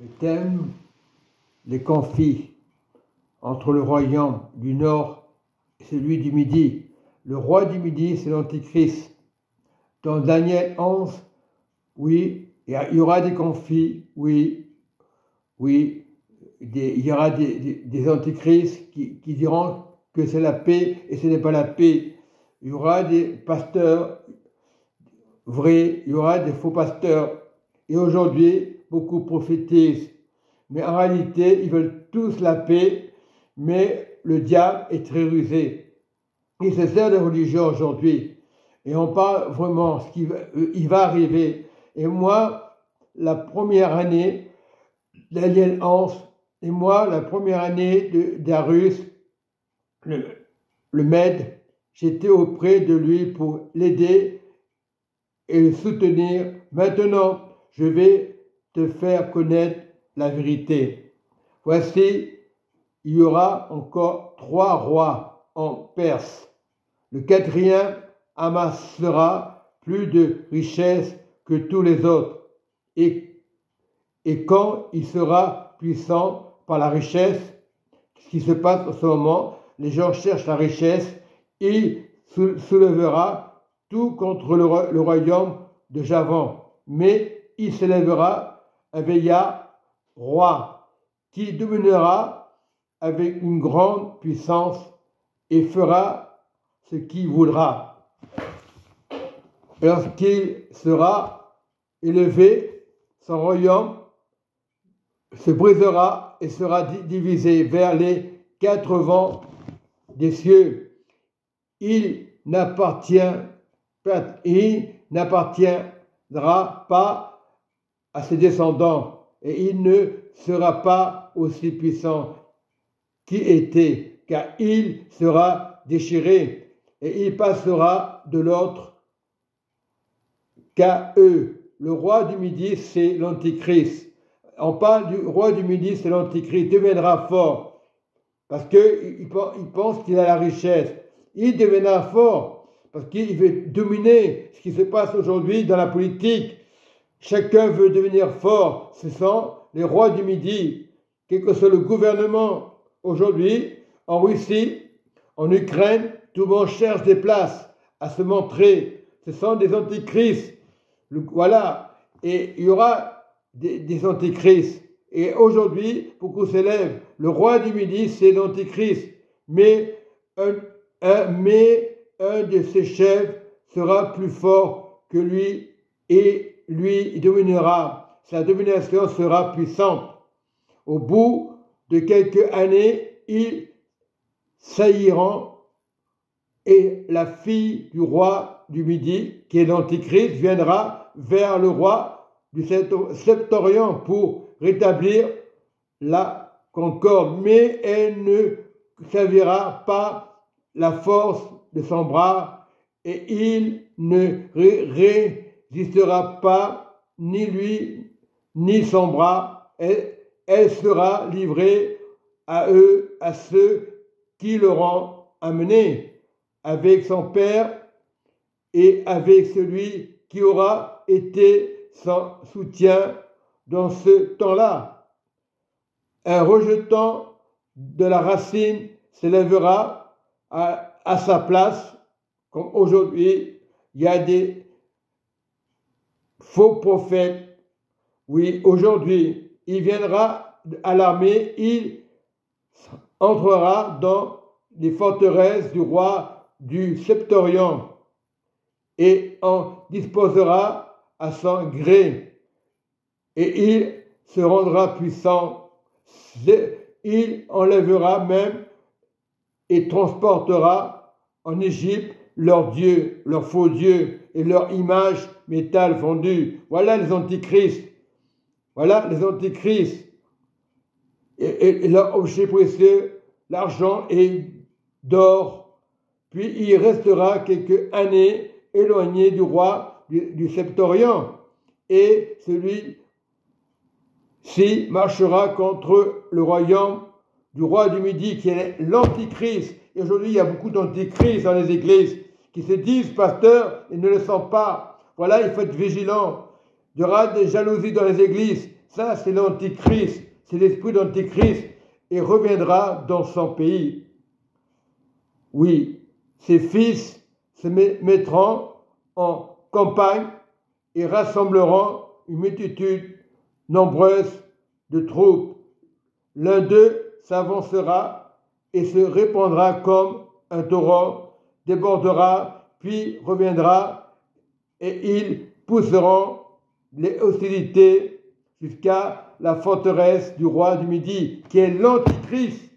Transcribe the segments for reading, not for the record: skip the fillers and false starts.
Le thème, les conflits entre le royaume du Nord et celui du Midi. Le roi du Midi, c'est l'Antichrist. Dans Daniel 11, oui, il y aura des conflits, oui, il y aura des antichrists qui diront que c'est la paix et ce n'est pas la paix. Il y aura des pasteurs vrais, il y aura des faux pasteurs. Et aujourd'hui, beaucoup prophétisent. Mais en réalité, ils veulent tous la paix, mais le diable est très rusé. Il se sert de religion aujourd'hui. Et on parle vraiment ce qui va arriver. Et moi, la première année, Daniel 11, et moi, la première année de Darius, le Mède, j'étais auprès de lui pour l'aider et le soutenir. Maintenant, je vais te faire connaître la vérité. Voici, il y aura encore 3 rois en Perse. Le 4e amassera plus de richesses que tous les autres. Et quand il sera puissant par la richesse, ce qui se passe en ce moment, les gens cherchent la richesse, il soulèvera tout contre le royaume de Javan. Mais il s'élèvera un vieillard roi qui dominera avec une grande puissance et fera ce qu'il voudra. Lorsqu'il sera élevé, son royaume se brisera et sera divisé vers les 4 vents des cieux. Il n'appartiendra pas à ses descendants et il ne sera pas aussi puissant qu'il était, car il sera déchiré et il passera de l'autre qu'à eux. Le roi du Midi, c'est l'Antichrist. On parle du roi du Midi, c'est l'Antichrist. Il deviendra fort parce qu'il pense qu'il a la richesse. Il deviendra fort parce qu'il veut dominer ce qui se passe aujourd'hui dans la politique. Chacun veut devenir fort. Ce sont les rois du Midi. Quel que soit le gouvernement aujourd'hui, en Russie, en Ukraine, tout le monde cherche des places à se montrer. Ce sont des antichrists. Voilà. Et il y aura des antichrists. Et aujourd'hui, beaucoup s'élèvent. Le roi du Midi, c'est l'antichrist. Mais un de ses chefs sera plus fort que lui et lui dominera. Sa domination sera puissante. Au bout de quelques années, ils sailliront et la fille du roi du Midi, qui est l'Antichrist, viendra vers le roi du Septorient pour rétablir la concorde. Mais elle ne servira pas la force de son bras et il ne résistera pas ni lui ni son bras. Elle sera livrée à eux, à ceux qui l'auront amenée, avec son père et avec celui qui aura été son soutien dans ce temps-là. Un rejetant de la racine s'élèvera à sa place, comme aujourd'hui, il y a des faux prophètes. Oui, aujourd'hui, il viendra à l'armée, il entrera dans les forteresses du roi du Septorient et en disposera à son gré. Et il se rendra puissant. Il enlèvera même et transportera en Égypte leurs dieux, leurs faux dieux et leur image métal fondu. Voilà les antichrists. Voilà les antichrists. Et leur objet précieux, l'argent et d'or. Puis il restera quelques années éloigné du roi du Septorient. Et celui-ci marchera contre le royaume du roi du Midi, qui est l'Antichrist. Et aujourd'hui, il y a beaucoup d'antichrists dans les églises qui se disent pasteurs et ne le sont pas. Voilà, il faut être vigilant. Il y aura des jalousies dans les églises. Ça, c'est l'Antichrist, c'est l'esprit d'Antichrist, et reviendra dans son pays. Oui, ses fils se mettront en campagne et rassembleront une multitude nombreuse de troupes. L'un d'eux s'avancera et se répandra comme un torrent, débordera, puis reviendra, et ils pousseront les hostilités jusqu'à la forteresse du roi du Midi, qui est l'Antichrist.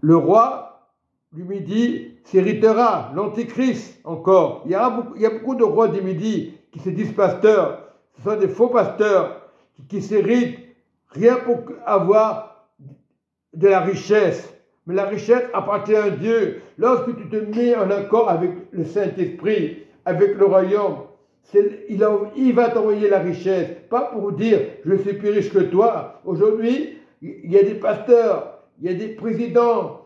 Le roi du Midi s'héritera, l'Antichrist encore. Il y a beaucoup de rois du Midi qui se disent pasteurs. Ce sont des faux pasteurs qui s'héritent rien pour avoir de la richesse. Mais la richesse appartient à Dieu. Lorsque tu te mets en accord avec le Saint-Esprit, avec le royaume, il va t'envoyer la richesse. Pas pour dire « je suis plus riche que toi ». Aujourd'hui, il y a des pasteurs, il y a des présidents.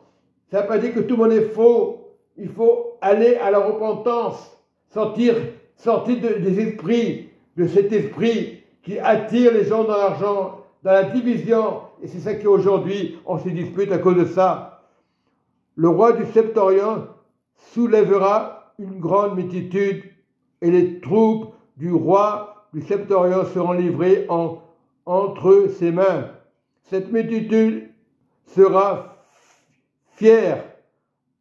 Ça ne veut pas dire que tout le monde est faux. Il faut aller à la repentance, sortir des esprits, de cet esprit qui attire les gens dans l'argent, dans la division. Et c'est ça qu'aujourd'hui, on se dispute à cause de ça. Le roi du Septentrion soulèvera une grande multitude et les troupes du roi du Septentrion seront livrées entre ses mains. Cette multitude sera fière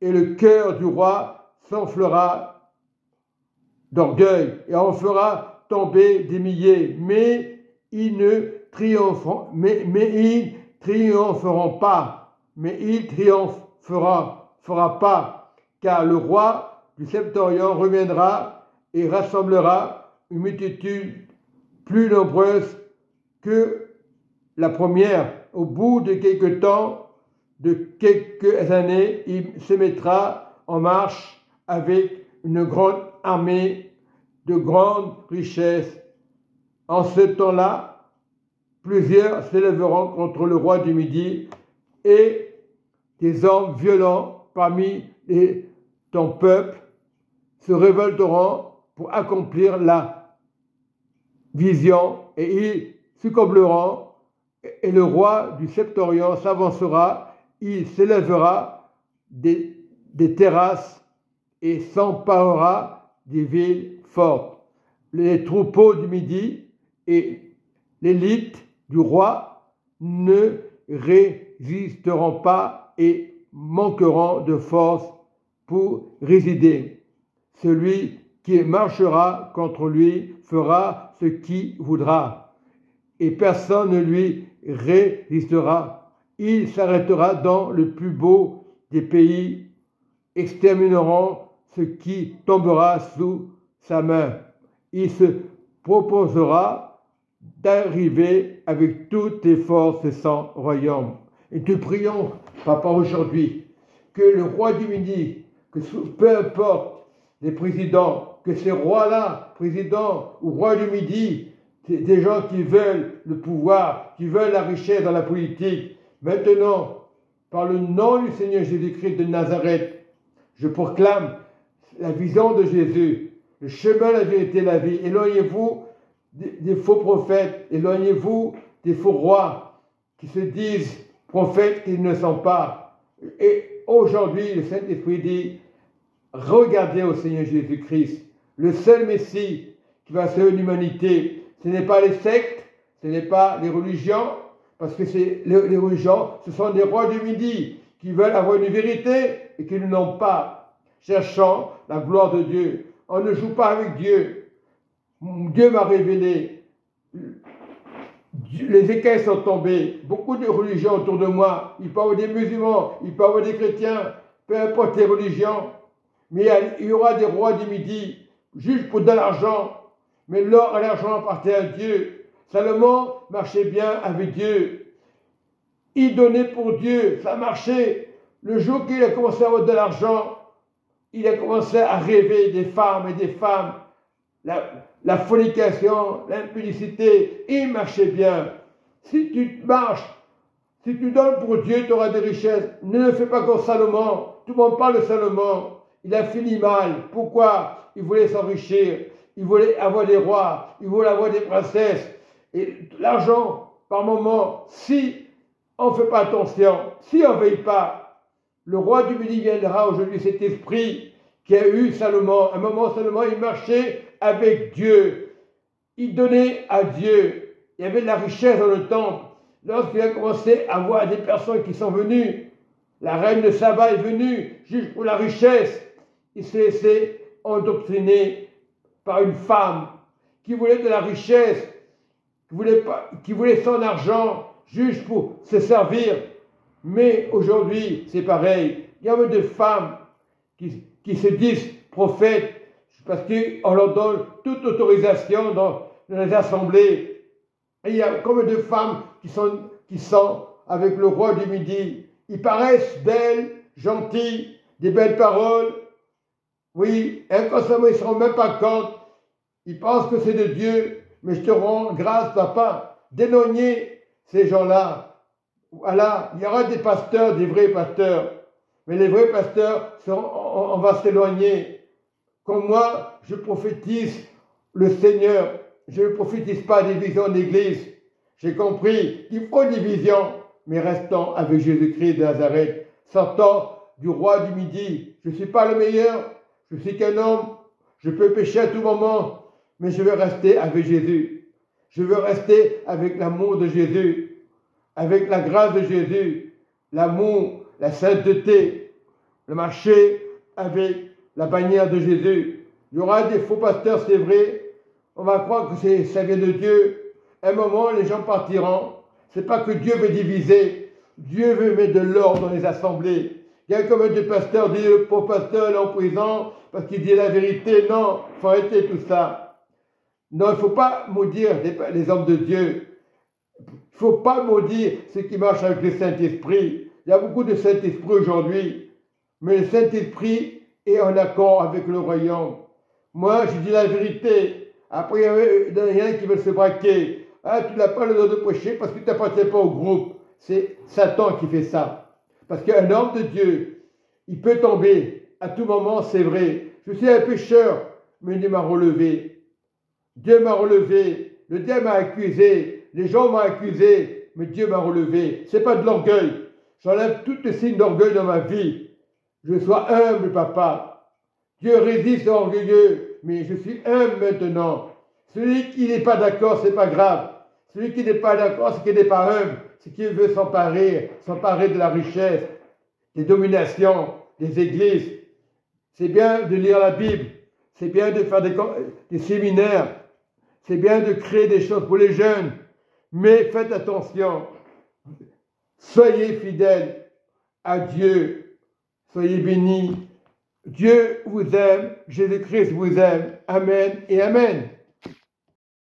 et le cœur du roi s'enflera d'orgueil et en fera tomber des milliers. Mais ils ne triompheront, ils triompheront pas. Mais il fera pas, car le roi du Septentrion reviendra et rassemblera une multitude plus nombreuse que la première. Au bout de quelques temps, de quelques années, il se mettra en marche avec une grande armée de grandes richesses. En ce temps-là, plusieurs s'élèveront contre le roi du Midi et des hommes violents parmi ton peuple se révolteront pour accomplir la vision et ils succomberont et le roi du Septentrion s'avancera, il s'élèvera des terrasses et s'emparera des villes fortes. Les troupeaux du Midi et l'élite du roi ne résisteront pas et manqueront de force pour résider. Celui qui marchera contre lui fera ce qu'il voudra, et personne ne lui résistera. Il s'arrêtera dans le plus beau des pays, extermineront ce qui tombera sous sa main. Il se proposera d'arriver avec toutes les forces de son royaume. Et te prions, Papa, aujourd'hui, que le roi du Midi, que peu importe les présidents, que ces rois-là, présidents ou rois du Midi, c'est des gens qui veulent le pouvoir, qui veulent la richesse dans la politique. Maintenant, par le nom du Seigneur Jésus-Christ de Nazareth, je proclame la vision de Jésus, le chemin, la vérité, la vie. Éloignez-vous des faux prophètes, éloignez-vous des faux rois qui se disent prophètes qu'ils ne sont pas. Et aujourd'hui, le Saint-Esprit dit, regardez au Seigneur Jésus-Christ, le seul Messie qui va sauver l'humanité. Ce n'est pas les sectes, ce n'est pas les religions, parce que les religions, ce sont des rois du Midi qui veulent avoir une vérité et qui ne l'ont pas. Cherchant la gloire de Dieu. On ne joue pas avec Dieu. Dieu m'a révélé. Les écailles sont tombées. Beaucoup de religions autour de moi. Il peut y avoir des musulmans, il peut y avoir des chrétiens, peu importe les religions. Mais il y aura des rois du Midi, juste pour de l'argent. Mais l'or et l'argent appartiennent à Dieu. Salomon marchait bien avec Dieu. Il donnait pour Dieu, ça marchait. Le jour qu'il a commencé à avoir de l'argent, il a commencé à rêver des femmes et des femmes. La fornication, l'impudicité, il marchait bien. Si tu marches, si tu donnes pour Dieu, tu auras des richesses. Ne le fais pas comme Salomon. Tout le monde parle de Salomon. Il a fini mal. Pourquoi? Il voulait s'enrichir. Il voulait avoir des rois. Il voulait avoir des princesses. Et l'argent, par moment, si on ne fait pas attention, si on ne veille pas, le roi du Midi viendra aujourd'hui, cet esprit qui a eu Salomon. À un moment, Salomon, il marchait avec Dieu. Il donnait à Dieu. Il y avait de la richesse dans le temple. Lorsqu'il a commencé à voir des personnes qui sont venues, la reine de Saba est venue, juste pour la richesse. Il s'est laissé endoctriner par une femme qui voulait de la richesse, qui voulait son argent juste pour se servir. Mais aujourd'hui, c'est pareil. Il y a même des femmes qui se disent prophètes parce qu'on leur donne toute autorisation dans les assemblées. Et il y a comme de femmes qui sont avec le roi du Midi. Ils paraissent belles, gentilles, des belles paroles. Oui, inconsciemment, ils ne se rendent même pas compte. Ils pensent que c'est de Dieu. Mais je te rends grâce, papa, d'éloigner ces gens-là. Voilà, il y aura des pasteurs, des vrais pasteurs. Mais les vrais pasteurs, on va s'éloigner. Comme moi, je prophétise le Seigneur. Je ne prophétise pas des visions d'église. J'ai compris qu'il faut des visions, mais restons avec Jésus-Christ de Nazareth. Sortons du roi du Midi. Je ne suis pas le meilleur. Je suis qu'un homme. Je peux pécher à tout moment, mais je veux rester avec Jésus. Je veux rester avec l'amour de Jésus, avec la grâce de Jésus, l'amour, la sainteté, le marcher avec la bannière de Jésus. Il y aura des faux pasteurs, c'est vrai. On va croire que ça vient de Dieu. À un moment, les gens partiront. Ce n'est pas que Dieu veut diviser. Dieu veut mettre de l'ordre dans les assemblées. Il y a comme des pasteurs disent le pauvre pasteur est en prison parce qu'il dit la vérité. Non, il faut arrêter tout ça. Non, il ne faut pas maudire les hommes de Dieu. Il ne faut pas maudire ceux qui marchent avec le Saint-Esprit. Il y a beaucoup de Saint-Esprit aujourd'hui. Mais le Saint-Esprit est en accord avec le royaume. Moi, je dis la vérité. Après, il y en a qui veulent se braquer. Ah, tu n'as pas le droit de prêcher parce que tu n'appartiens pas au groupe. C'est Satan qui fait ça. Parce qu'un homme de Dieu, il peut tomber à tout moment, c'est vrai. Je suis un pécheur, mais Dieu m'a relevé. Dieu m'a relevé. Le diable m'a accusé. Les gens m'ont accusé, mais Dieu m'a relevé. Ce n'est pas de l'orgueil. J'enlève tous les signes d'orgueil dans ma vie. Je sois humble, papa. Dieu résiste aux orgueilleux, mais je suis humble maintenant. Celui qui n'est pas d'accord, ce n'est pas grave. Celui qui n'est pas d'accord, c'est qu'il n'est pas humble. C'est qu'il veut s'emparer de la richesse, des dominations, des églises. C'est bien de lire la Bible. C'est bien de faire des séminaires. C'est bien de créer des choses pour les jeunes. Mais faites attention. Soyez fidèles à Dieu. Soyez bénis. Dieu vous aime. Jésus-Christ vous aime. Amen et Amen.